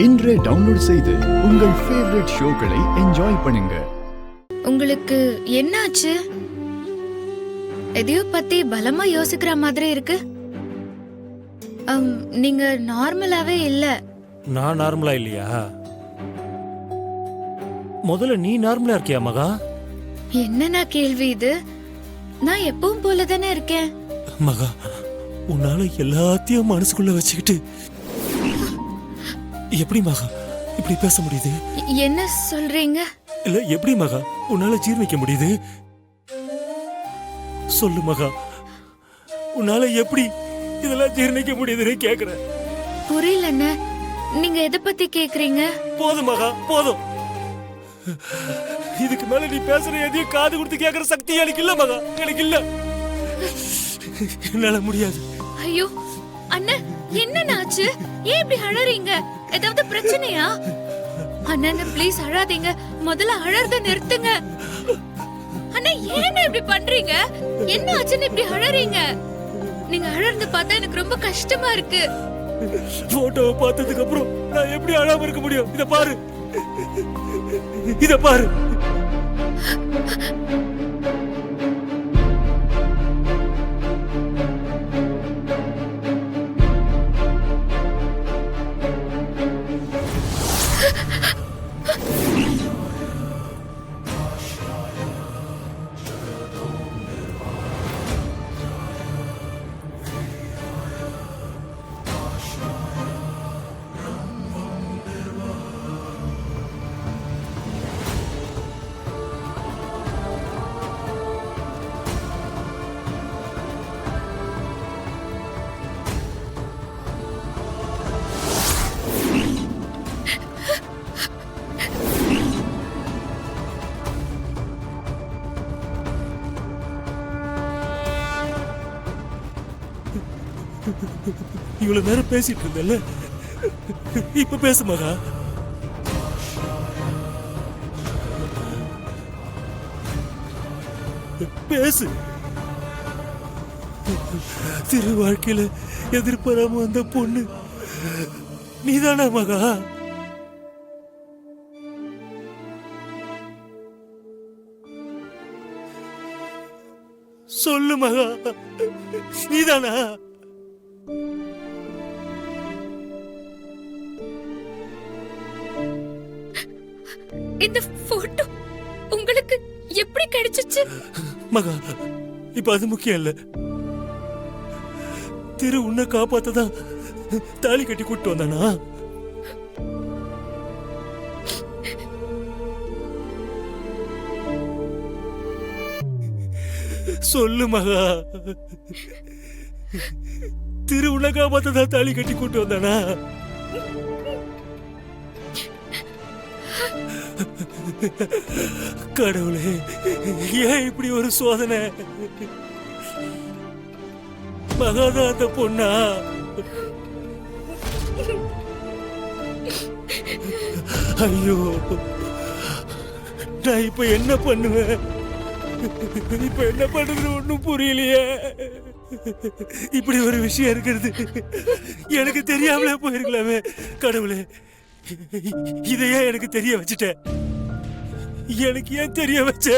இன்றே டவுன்லோட் செய்து உங்கள் ஃபேவரட் ஷோக்களை என்ஜாய் பண்ணுங்க. உங்களுக்கு என்னாச்சு? எதையோ பத்தி பலமா யோசிக்கிற மாதிரி இருக்கு. நீங்க நார்மலாவே இல்ல. நான் நார்மலா இல்லையா? முதல்ல நீ நார்மலா இருக்கியா மகா? என்னன்னா கேள்வி இது? நான் எப்பவும் போல தானே இருக்கேன். மகா, உன்னால எல்லாத்தையும் மனசுக்குள்ள வச்சுக்கிட்டு எப்படி மகா இப்படி பேச முடியுது? என்ன சொல்றீங்க? இல்ல, எப்படி மகா உன்னால ஜீர்ணிக்க முடியுது? சொல்லு மகா, உன்னால எப்படி இதெல்லாம் ஜீர்ணிக்க முடியுதுன்னு கேக்குறேன். புரியலண்ணே, நீங்க எதை பத்தி கேக்குறீங்க? போதும் மகா, போதும். இதுக்கு மேல நீ பேசுற எதையும் காது கொடுத்து கேக்குற சக்தி எனக்கு இல்ல மகா, எனக்கு இல்ல. என்னால முடியாது. ஐயோ அண்ணா, என்னன்னாச்சு? ஏன் இப்படி அழறீங்க? ஏதாவது பிரச்சனையா? அண்ணா ப்ளீஸ் அழாதீங்க, முதல்ல அழறத நிறுத்துங்க. அண்ணா ஏன் இப்படி பண்றீங்க? என்ன ஆச்சுன்னு இப்படி அழறீங்க? நீங்க அழறது பார்த்தா எனக்கு ரொம்ப கஷ்டமா இருக்கு. போட்டோவை பார்த்ததுக்கு அப்புறம் நான் எப்படி அழாம இருக்க முடியும்? இத பாரு, இத பாரு. இவ்வளவு நேரம் பேசிட்டு இருந்தல, இப்ப பேசு மகா. பேசு. திரு வாழ்க்கையில எதிர்பாராம அந்த பொண்ணு நீதானா மகா? சொல்லு மகா, நீதானா? இந்த போட்டோ உங்களுக்கு எப்படி கிடைச்சிச்சு? மகா, இப்ப அது முக்கியம் இல்ல. திரு உன்னை காப்பாத்ததான் தாலி கட்டி கூட்டு வந்தானா? சொல்லு மகா, திரு உன்னை காப்பாத்ததான் தாலி கட்டி கூட்டு வந்தானா? கடவுளே, ஏன் இப்படி ஒரு சோதனை? மகாதான் அந்த பொண்ணா? ஐயோ, நான் இப்ப என்ன பண்ணுவேன்? இப்ப என்ன பண்றது ஒண்ணும் புரியலையே. இப்படி ஒரு விஷயம் இருக்கிறது எனக்கு தெரியாமலே போயிருக்கலாமே. கடவுளே, இதையே எனக்கு தெரிய வச்சுட்ட. எனக்கு ஏன் தெரிய வச்ச?